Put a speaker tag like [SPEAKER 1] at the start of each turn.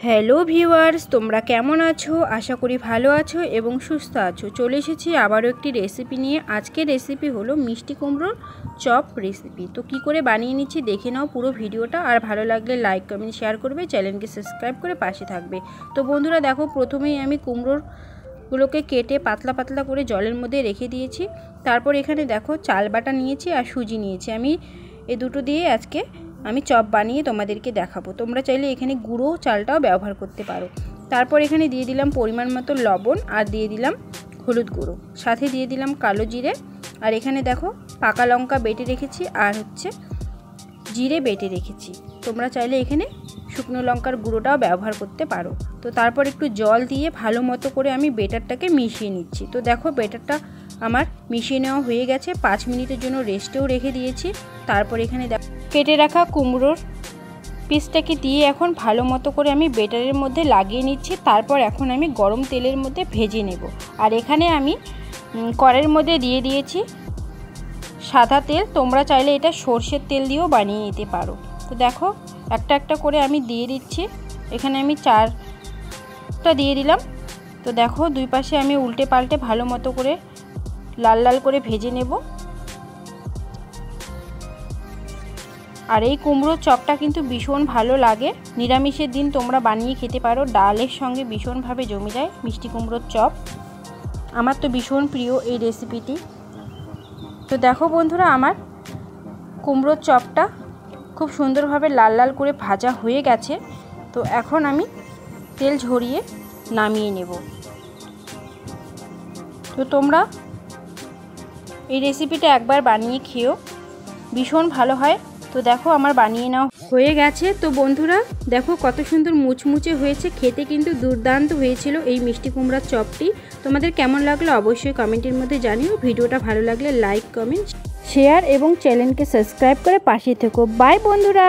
[SPEAKER 1] Hello viewers, তোমরা কেমন আছো? আশা করি ভালো আছো এবং সুস্থ আছো। চলে এসেছি আবারও একটি রেসিপি নিয়ে। আজকের রেসিপি হলো মিষ্টি কুমড়োর চপ রেসিপি। তো কি করে বানিয়ে নিচ্ছি দেখে নাও পুরো ভিডিওটা। আর ভালো লাগলে লাইক কমেন্ট শেয়ার করবে, চ্যানেলকে সাবস্ক্রাইব করে পাশে থাকবে। তো বন্ধুরা দেখো, প্রথমেই আমি কুমড়োগুলোকে কেটে পাতলা পাতলা করে জলের মধ্যে রেখে দিয়েছি। তারপর এখানে দেখো চাল বাটা নিয়েছি আর সুজি নিয়েছি। আমি এই দুটো দিয়ে আজকে আমি চপ বানিয়ে তোমাদেরকে দেখাবো। তোমরা চাইলে এখানে গুঁড়ো চালটাও ব্যবহার করতে পারো। তারপর এখানে দিয়ে দিলাম পরিমাণ মতো লবণ আর দিয়ে দিলাম হলুদ গুঁড়ো, সাথে দিয়ে দিলাম কালো জিরে। আর এখানে দেখো পাকা লঙ্কা বেটে রেখেছি আর জিরে বেটে রেখেছি। তোমরা চাইলে এখানে শুকনো লঙ্কার গুঁড়োটাও ব্যবহার করতে পারো। তো তারপর একটু জল দিয়ে ভালো মতো করে আমি বেটারটাকে মিশিয়ে নিচ্ছি। তো দেখো বেটারটা আমার মিশিয়ে নেওয়া হয়ে গেছে। 5 মিনিটের জন্য রেস্টেও রেখে দিয়েছি। তারপর এখানে কেটে রাখা কুমড়োর পিসটাকে দিয়ে এখন ভালো মতো করে আমি বেটারের মধ্যে লাগিয়ে নিচ্ছি। তারপর এখন আমি গরম তেলের মধ্যে ভেজে নেব। আর এখানে আমি কড়াইয়ের মধ্যে দিয়ে দিয়েছি সাদা তেল। তোমরা চাইলে এটা সর্ষের তেল দিয়েও বানিয়ে নিতে পারো। তো দেখো একটা একটা করে আমি দিয়ে দিচ্ছি। এখানে আমি 4টা দিয়ে দিলাম। তো দেখো দুই পাশে আমি উল্টে পাল্টে ভালো মতো করে লাল লাল করে ভেজে নেব। আর এই কুমড়োর চপটা কিন্তু ভীষণ ভালো লাগে। নিরামিষের দিন তোমরা বানিয়ে খেতে পারো। ডালের সঙ্গে ভীষণভাবে জমে যায় মিষ্টি কুমড়োর চপ। আমার তো ভীষণ প্রিয় এই রেসিপিটি। তো দেখো বন্ধুরা, আমার কুমড়োর চপটা খুব সুন্দরভাবে লাল লাল করে ভাজা হয়ে গেছে। তো এখন আমি তেল ঝরিয়ে নামিয়ে নেব। তো তোমরা এই রেসিপিটা একবার বানিয়ে খেও, ভীষণ ভালো হয়। তো দেখো আমার বানিয়ে নেওয়া হয়ে গেছে। তো বন্ধুরা দেখো কত সুন্দর মুচমুচে হয়েছে, খেতে কিন্তু দুর্দান্ত হয়েছিল এই মিষ্টি কুমড়ার চপটি। তোমাদের কেমন লাগলো অবশ্যই কমেন্টের মধ্যে জানিও। ভিডিওটা ভালো লাগলে লাইক কমেন্ট শেয়ার এবং চ্যানেলকে সাবস্ক্রাইব করে পাশে থেকো। বাই বন্ধুরা।